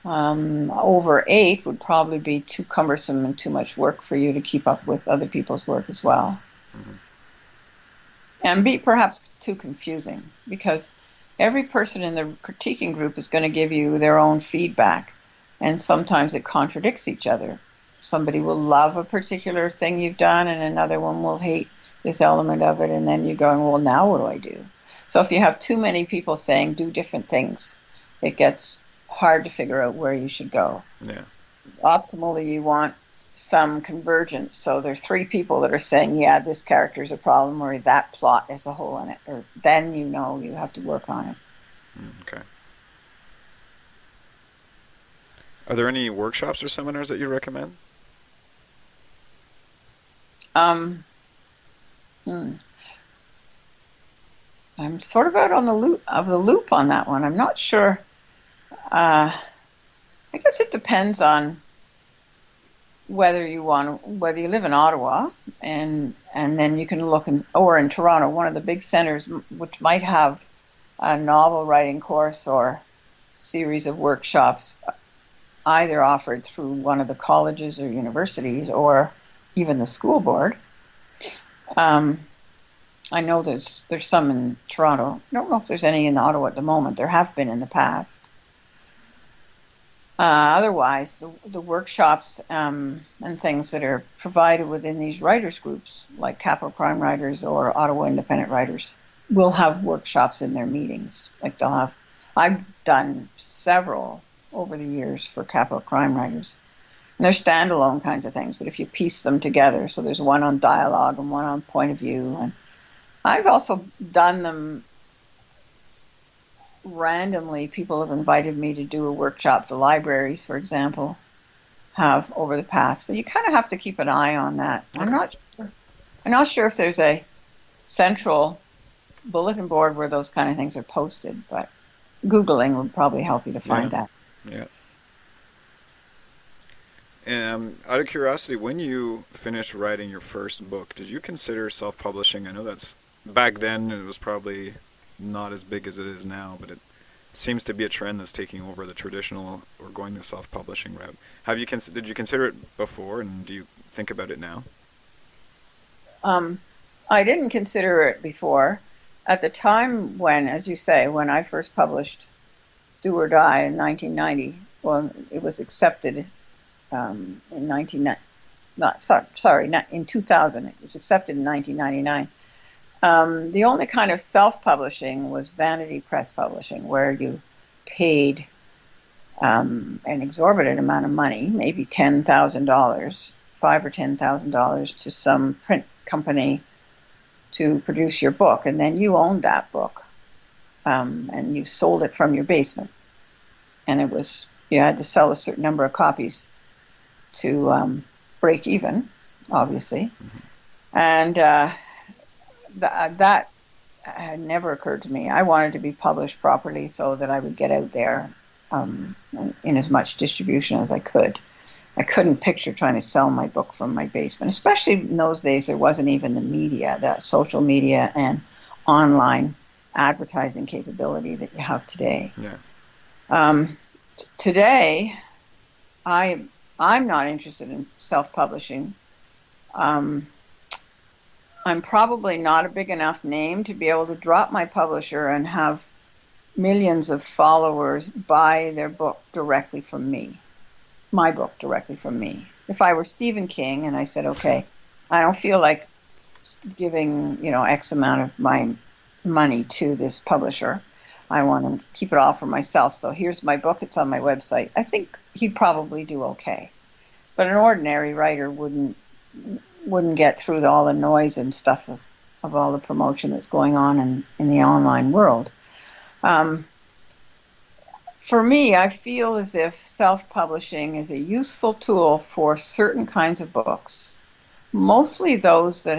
Over 8 would probably be too cumbersome and too much work for you to keep up with other people's work as well. Mm-hmm. And be perhaps too confusing, because every person in the critiquing group is going to give you their own feedback, and sometimes it contradicts each other. Somebody will love a particular thing you've done, and another one will hate this element of it, and then you're going, well, now what do I do? So if you have too many people saying do different things, it gets hard to figure out where you should go. Yeah. Optimally, you want some convergence. So there are 3 people that are saying, yeah, this character is a problem, or that plot has a hole in it, or then you have to work on it. Okay. Are there any workshops or seminars that you recommend? I'm sort of out on the loop on that one. I'm not sure. I guess it depends on whether you live in Ottawa, and then you can look or in Toronto, one of the big centers which might have a novel writing course or series of workshops either offered through one of the colleges or universities or even the school board. I know there's some in Toronto. I don't know if there's any in Ottawa at the moment. There have been in the past. Otherwise, the workshops and things that are provided within these writers groups, like Capital Crime Writers or Ottawa Independent Writers, will have workshops in their meetings. Like they'll have, I've done several over the years for Capital Crime Writers. And they're standalone kinds of things, but if you piece them together, so there's one on dialogue and one on point of view. And I've also done them randomly. People have invited me to do a workshop. The libraries, for example, have over the past. So you kind of have to keep an eye on that. Okay. I'm not sure if there's a central bulletin board where those kind of things are posted, but Googling would probably help you to find that. Yeah. Out of curiosity, when you finished writing your first book, did you consider self-publishing? I know that's back then it was probably not as big as it is now, but it seems to be a trend that's taking over the traditional or going the self-publishing route. Did you consider it before, and do you think about it now? I didn't consider it before. At the time when, as you say, when I first published Do or Die in 1990, well, it was accepted in 2000. It was accepted in 1999. The only kind of self-publishing was vanity press publishing, where you paid an exorbitant amount of money, maybe $10,000, $5,000 or $10,000 to some print company to produce your book, and then you owned that book, and you sold it from your basement, and you had to sell a certain number of copies to break even, obviously. Mm-hmm. And that had never occurred to me. I wanted to be published properly so that I would get out there in as much distribution as I could. I couldn't picture trying to sell my book from my basement, especially in those days. There wasn't even the media, the social media and online advertising capability that you have today. Yeah. Today, I'm not interested in self-publishing. I'm probably not a big enough name to be able to drop my publisher and have millions of followers buy their book directly from me, my book directly from me. If I were Stephen King and I said, okay, I don't feel like giving, X amount of my money to this publisher. I want to keep it all for myself. So here's my book. It's on my website. I think he'd probably do okay. But an ordinary writer wouldn't get through all the noise and stuff of all the promotion that's going on in the online world. For me, I feel as if self-publishing is a useful tool for certain kinds of books, mostly those that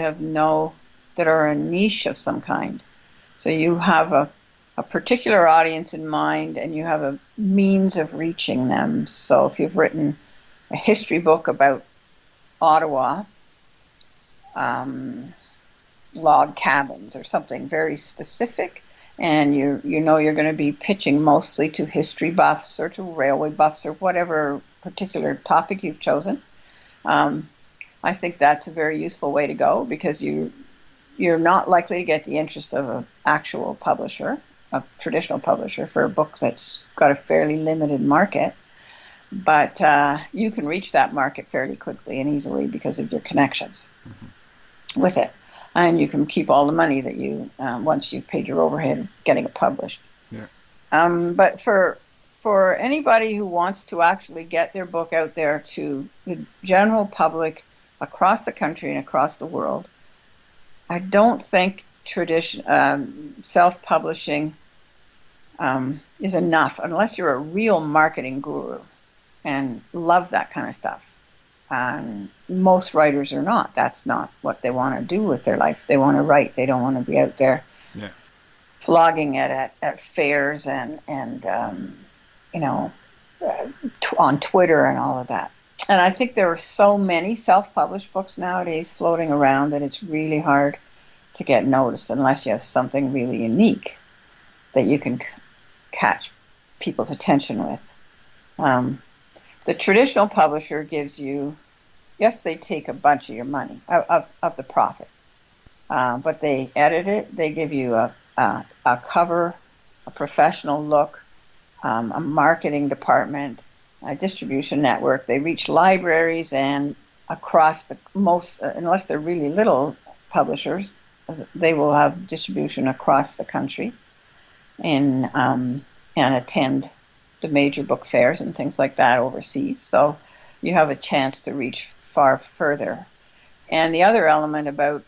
are a niche of some kind. So you have a particular audience in mind, and you have a means of reaching them. So if you've written a history book about Ottawa, log cabins or something very specific, and you're going to be pitching mostly to history buffs or to railway buffs or whatever particular topic you've chosen, I think that's a very useful way to go, because you're not likely to get the interest of an actual publisher, a traditional publisher, for a book that's got a fairly limited market. But you can reach that market fairly quickly and easily because of your connections with it. And you can keep all the money that you, once you've paid your overhead getting it published. Yeah. But for anybody who wants to actually get their book out there to the general public across the country and across the world, I don't think self-publishing is enough unless you're a real marketing guru and love that kind of stuff. Most writers are not. That's not what they want to do with their life. They want to write. They don't want to be out there flogging it at fairs and on Twitter and all of that. And I think there are so many self-published books nowadays floating around that it's really hard to get noticed unless you have something really unique that you can catch people's attention with. The traditional publisher gives you, yes, they take a bunch of your money, of the profit, but they edit it. They give you a cover, a professional look, a marketing department, a distribution network. They reach libraries and across the most, unless they're really little publishers, they will have distribution across the country and attend the major book fairs and things like that overseas. So you have a chance to reach far further. And the other element about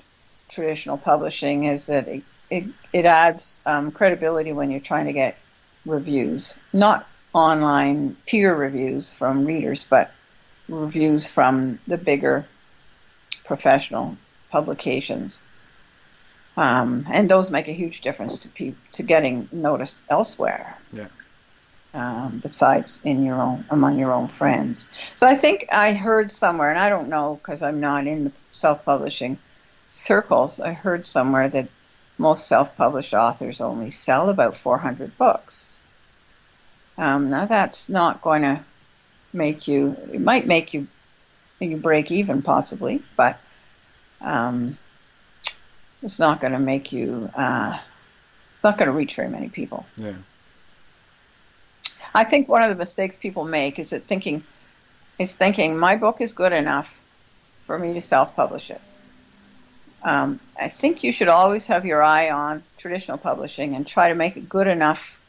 traditional publishing is that it adds credibility when you're trying to get reviews, not online peer reviews from readers, but reviews from the bigger professional publications. And those make a huge difference to getting noticed elsewhere. Yeah. Besides among your own friends. So I think I heard somewhere, and I don't know because I'm not in the self-publishing circles, I heard somewhere that most self-published authors only sell about 400 books. Now that's not going to make you, it might make you break even possibly, but it's not going to make you, it's not going to reach very many people. Yeah. I think one of the mistakes people make is thinking my book is good enough for me to self-publish it. I think you should always have your eye on traditional publishing and try to make it good enough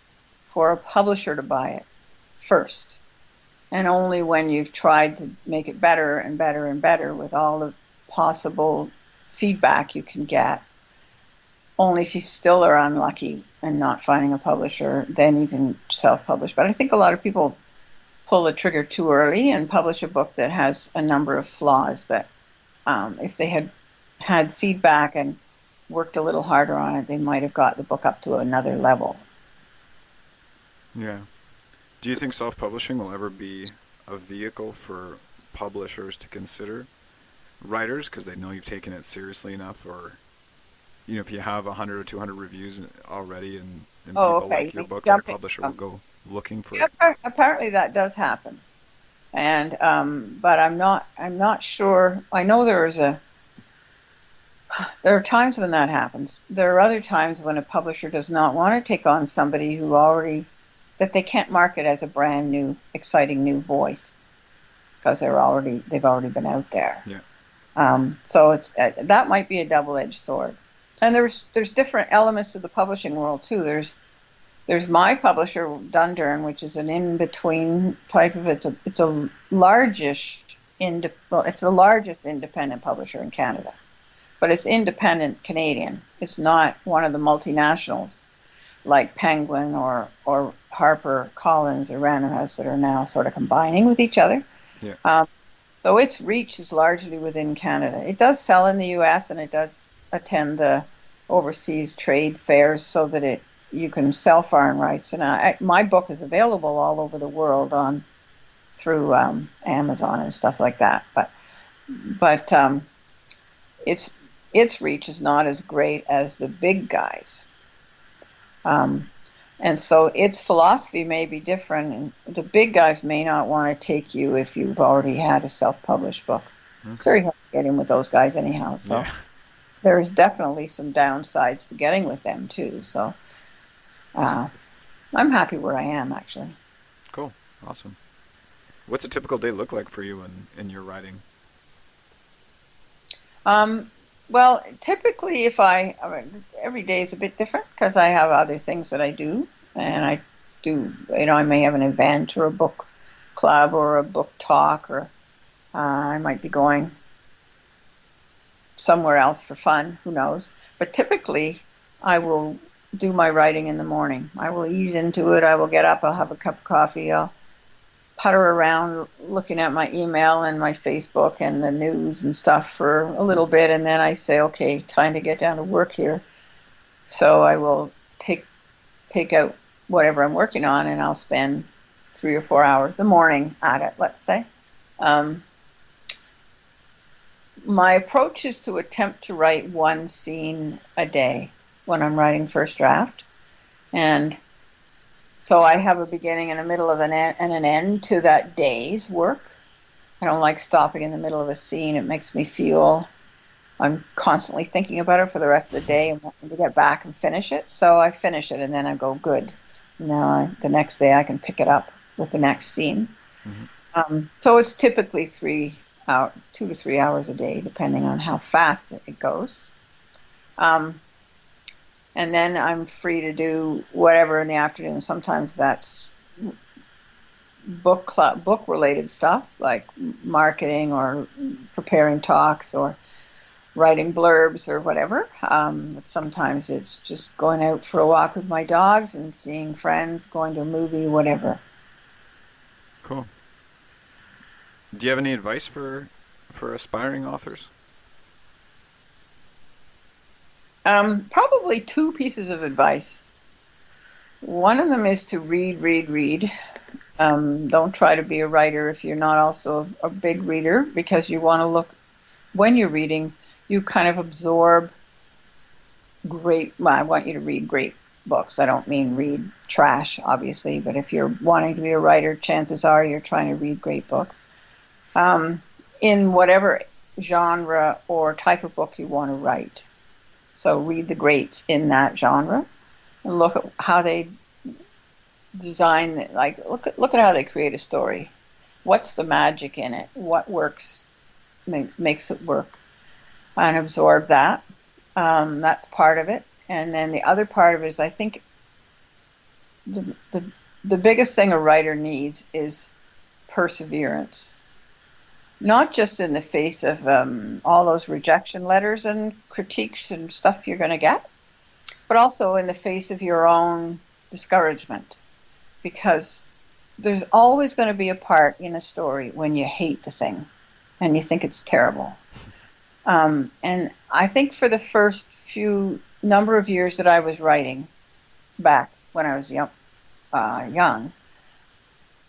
for a publisher to buy it first. And only when you've tried to make it better and better and better with all the possible feedback you can get, only if you still are unlucky and not finding a publisher, then you can self-publish. But I think a lot of people pull the trigger too early and publish a book that has a number of flaws that if they had feedback and worked a little harder on it, they might have got the book up to another level. Yeah. Do you think self-publishing will ever be a vehicle for publishers to consider writers because they know you've taken it seriously enough, or if you have 100 or 200 reviews already and people like your book, the publisher will go looking for it? Apparently that does happen, and but I'm not sure. I know there are times when that happens. There are other times when a publisher does not want to take on somebody that they can't market as a brand new, exciting new voice because they've already been out there. Yeah. So that might be a double-edged sword. And there's different elements to the publishing world too. There's my publisher, Dundurn, which is an in-between type of it's the largest independent publisher in Canada, but it's independent Canadian. It's not one of the multinationals like Penguin or Harper Collins or Random House that are now sort of combining with each other. Yeah. So its reach is largely within Canada. It does sell in the U.S. and it does attend the overseas trade fairs so that you can sell foreign rights. And my book is available all over the world through Amazon and stuff like that. But its reach is not as great as the big guys. And so its philosophy may be different. And the big guys may not want to take you if you've already had a self-published book. Okay. It's very hard to get in with those guys anyhow. So. Yeah. There's definitely some downsides to getting with them too. So I'm happy where I am, actually. Cool. Awesome. What's a typical day look like for you in your writing? Well, typically every day is a bit different because I have other things that I do. And I do, I may have an event or a book club or a book talk, or I might be going somewhere else for fun, who knows. But typically, I will do my writing in the morning. I will ease into it. I will get up, I'll have a cup of coffee, I'll putter around looking at my email and my Facebook and the news and stuff for a little bit, and then I say, okay, time to get down to work here. So I will take out whatever I'm working on, and I'll spend 3 or 4 hours the morning at it, let's say. My approach is to attempt to write one scene a day when I'm writing first draft. And So I have a beginning and a middle of and an end to that day's work. I don't like stopping in the middle of a scene. It makes me feel I'm constantly thinking about it for the rest of the day and wanting to get back and finish it. So I finish it and then I go, good. Now the next day I can pick it up with the next scene. So it's typically 2 to 3 hours a day, depending on how fast it goes. And then I'm free to do whatever in the afternoon. Sometimes that's book related stuff like marketing or preparing talks or writing blurbs or whatever. But sometimes it's just going out for a walk with my dogs and seeing friends, going to a movie, whatever. Cool. Do you have any advice for aspiring authors? Probably 2 pieces of advice. One of them is to read. Don't try to be a writer if you're not also a big reader, because you want to look, when you're reading, you kind of absorb I want you to read great books. I don't mean read trash, obviously, but if you're wanting to be a writer, chances are you're trying to read great books. In whatever genre or type of book you want to write. So read the greats in that genre and look at how they design it. Like look at how they create a story. What's the magic in it? What works makes it work, and absorb that. That's part of it. And then the other part of it is, I think the biggest thing a writer needs is perseverance. Not just in the face of all those rejection letters and critiques and stuff you're going to get, but also in the face of your own discouragement. Because there's always going to be a part in a story when you hate the thing and you think it's terrible. And I think for the first number of years that I was writing, back when I was young,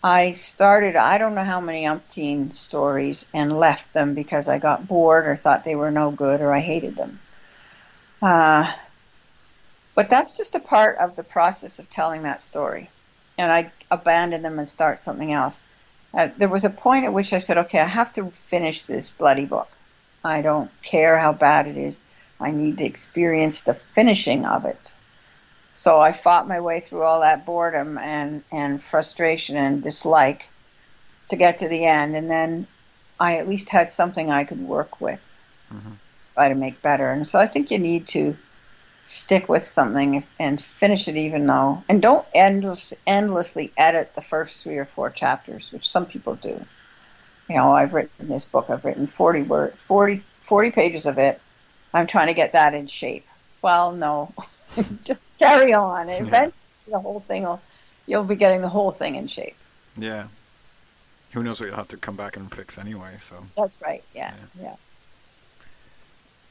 I started, I don't know how many umpteen stories, and left them because I got bored or thought they were no good or I hated them. But that's just a part of the process of telling that story. And I abandon them and start something else. There was a point at which I said, okay, I have to finish this bloody book. I don't care how bad it is. I need to experience the finishing of it. So I fought my way through all that boredom and frustration and dislike to get to the end. And then I at least had something I could work with, try to make better. And so I think you need to stick with something and finish it, even though, and don't endlessly edit the first 3 or 4 chapters, which some people do. You know, I've written this book, I've written 40 pages of it. I'm trying to get that in shape. Well, no. Just carry on. Yeah. Eventually, the whole thing you'll be getting the whole thing in shape. Yeah. Who knows what you'll have to come back and fix anyway. So. That's right. Yeah.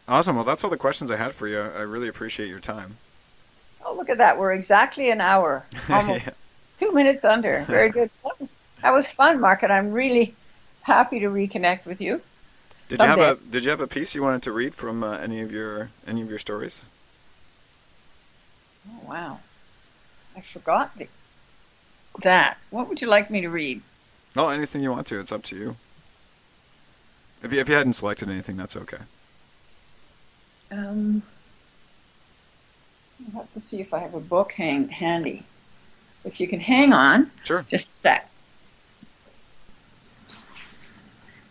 Awesome. Well, that's all the questions I had for you. I really appreciate your time. Oh, look at that. We're exactly an hour. Almost 2 minutes under. Very good. That was fun, Mark, and I'm really happy to reconnect with you. Did you have a piece you wanted to read from any of your stories? Oh, wow. I forgot that. What would you like me to read? Oh, anything you want to. It's up to you. If you hadn't selected anything, that's okay. I'll have to see if I have a book handy. If you can hang on. Sure. Just a sec.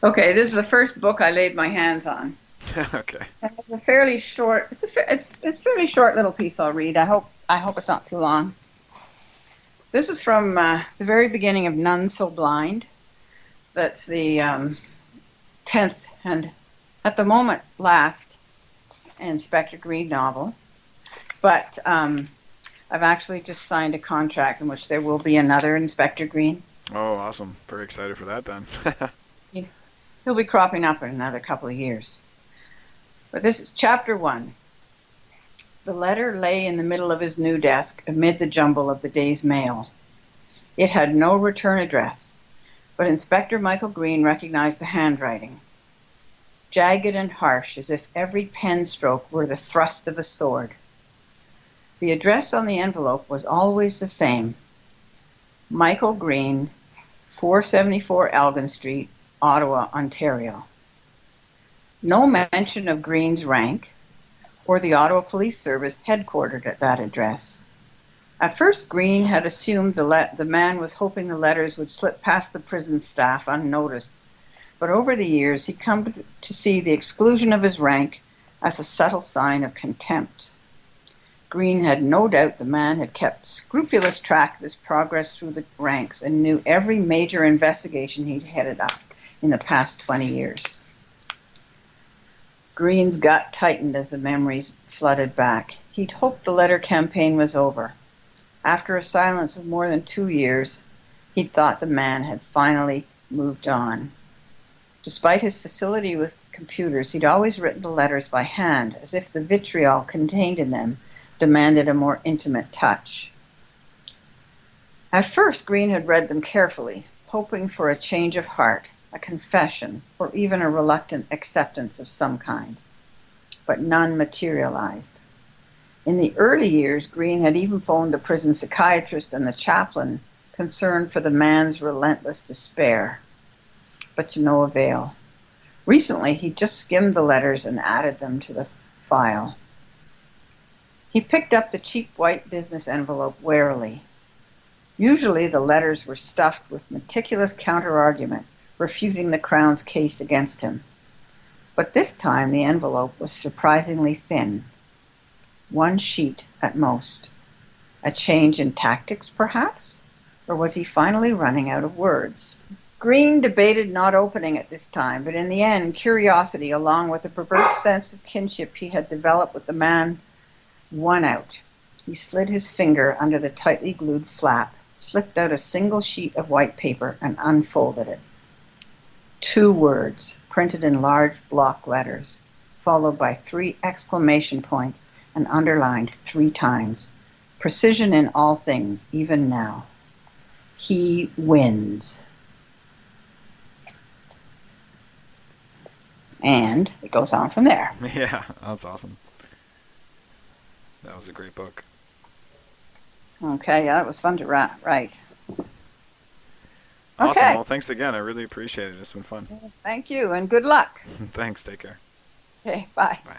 Okay, this is the first book I laid my hands on. Okay. It's a fairly short. It's a fairly short little piece I'll read. I hope it's not too long. This is from the very beginning of None So Blind. That's the 10th and at the moment last Inspector Green novel. But I've actually just signed a contract in which there will be another Inspector Green. Oh, awesome! Very excited for that then. He'll be cropping up in another couple of years. But this is chapter 1. The letter lay in the middle of his new desk amid the jumble of the day's mail. It had no return address, but Inspector Michael Green recognized the handwriting. Jagged and harsh, as if every pen stroke were the thrust of a sword. The address on the envelope was always the same, Michael Green, 474 Elgin Street, Ottawa, Ontario. No mention of Green's rank or the Ottawa Police Service headquartered at that address. At first, Green had assumed the man was hoping the letters would slip past the prison staff unnoticed, but over the years he'd come to see the exclusion of his rank as a subtle sign of contempt. Green had no doubt the man had kept scrupulous track of his progress through the ranks and knew every major investigation he'd headed up in the past 20 years. Green's gut tightened as the memories flooded back. He'd hoped the letter campaign was over. After a silence of more than 2 years, he'd thought the man had finally moved on. Despite his facility with computers, he'd always written the letters by hand, as if the vitriol contained in them demanded a more intimate touch. At first, Green had read them carefully, hoping for a change of heart, a confession, or even a reluctant acceptance of some kind. But none materialized. In the early years, Green had even phoned the prison psychiatrist and the chaplain, concerned for the man's relentless despair, but to no avail. Recently, he just skimmed the letters and added them to the file. He picked up the cheap white business envelope warily. Usually the letters were stuffed with meticulous counter-argument, refuting the Crown's case against him. But this time the envelope was surprisingly thin. 1 sheet at most. A change in tactics, perhaps? Or was he finally running out of words? Green debated not opening it this time, but in the end, curiosity, along with a perverse sense of kinship he had developed with the man, won out. He slid his finger under the tightly glued flap, slipped out a single sheet of white paper, and unfolded it. 2 words, printed in large block letters, followed by 3 exclamation points and underlined 3 times. Precision in all things, even now. He wins. And it goes on from there. Yeah, that's awesome. That was a great book. Okay, yeah, it was fun to write. Awesome. Okay. Well, thanks again. I really appreciate it. It's been fun. Thank you, and good luck. Thanks. Take care. Okay, bye. Bye.